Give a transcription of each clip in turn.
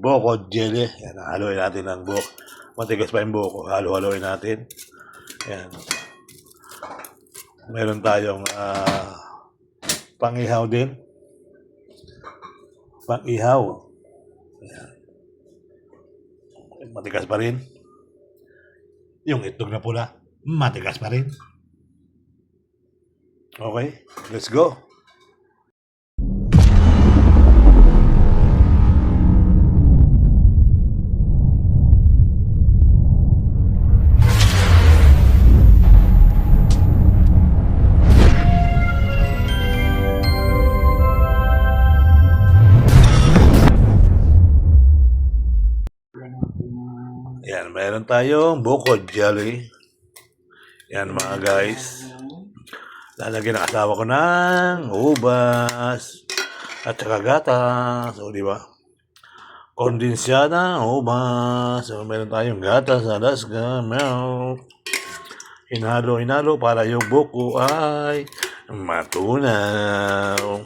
buko jelly. Yan, haluin natin ng buko. Matigas pa yung buko. Halo-haloin natin. Yan. Meron tayong pang-ihaw din. Pang-ihaw. Yan. Matigas pa rin. Yung itlog na pula, matigas pa rin. Okay, let's go. Yan, meron tayong buko jelly. Yan mga guys. Lalagyan ng asawa ko ng ubas at saka gatas. O, di ba? Kondensyada, ubas. So, meron tayong gatas, alaska, milk. Hinalo para yung buko ay matunaw.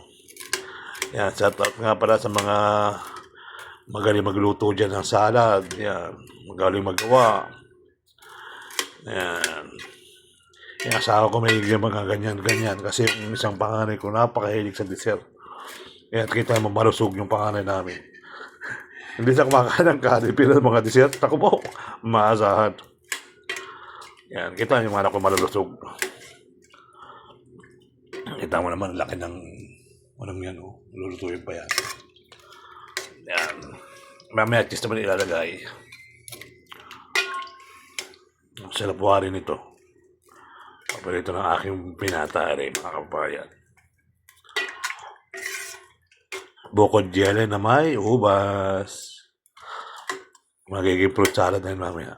Yan, shout out nga para sa mga magaling magluto dyan ng salad. Yan, magaling magawa. Yan. Yung asawa ko may mga ganyan-ganyan kasi yung isang panganay ko napakahilig sa dessert. Kaya kita mo malusog yung panganay namin. Hindi siya kumakain ng kanin pero mga dessert, ako po, maasahan. Yan, kita yung anak ko malulusog. Kita mo naman, laki ng walang yan, oh. Lulutuin pa yan. Yan. Mamaya cheese naman ilalagay. Ang sarap rin ito. Paborito ng aking pinatari, mga kabayan. Bukod jelly na may ubas. Magiging fruit salad na yun mamaya.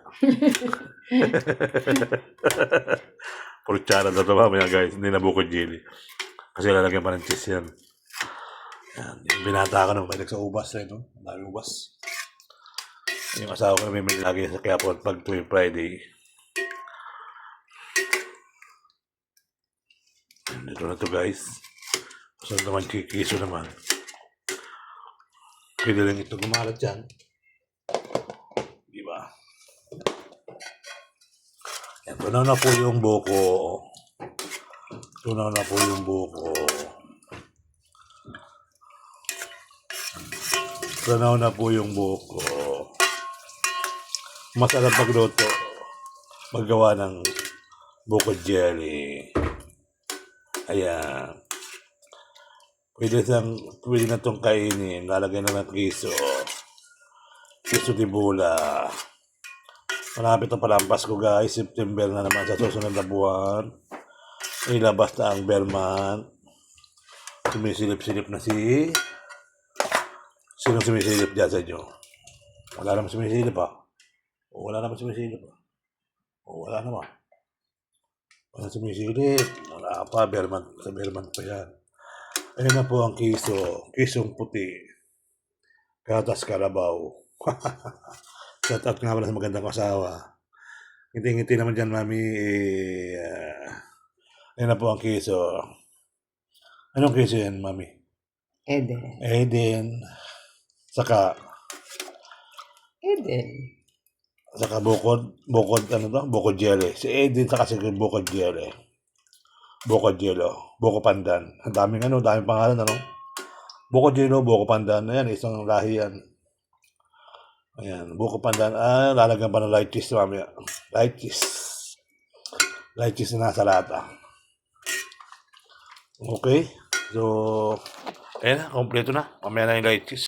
Fruit salad na ito mamaya guys. Hindi na bukod jelly. Kasi lalagyan pa ng cheese yan. Yan. Yung binata ko nung balik sa ubas rin. No? Ang dami ubas. Yung asawa ko may lagi sa Quiapo pag tuwing Friday. Ito na to guys. So naman kikiso naman. Pwede lang ito gumalat dyan. Diba? Yan, tunaw na po yung buko. Tunaw na po yung buko. Tunaw na po yung buko. Masarap magluto. Maggawa ng buko jelly. Ayan. Pwede na itong kainin. Lalagyan na ng kiso. Kiso di bula. Malapit na pala ang Pasko guys. September na naman sa susunod na buwan. Ilabas na ang Belmont. Sumisilip-silip na si... Sinong sumisilip dyan sa inyo? Wala naman sumisilip ah. O wala naman sumisilip ah. O wala naman. Wala sumisilip. Wala pa. Belmont. Sa Belmont pa yan. Ayun na po ang kiso. Kisong puti. Gatas Karabaw. Shout out nga pala sa magandang kasawa. Ngiti-ngiti naman dyan, mami. Ayun na po ang kiso. Anong kiso yan, mami? Eden. Eden. Saka bukod, ano to? Bukod jelly. Si Eden saka si bukod jelly. Bukod Jello, Buko Pandan. Ang daming pangalan, ano? Buko Jello, Buko Pandan. Ayan, isang lahi yan. Ayan, Buko Pandan. Lalagyan pa ng light cheese, mamaya. Light cheese. Light cheese na nasa lata. Okay. So, ayan, kompleto na. Mamaya na yung light cheese.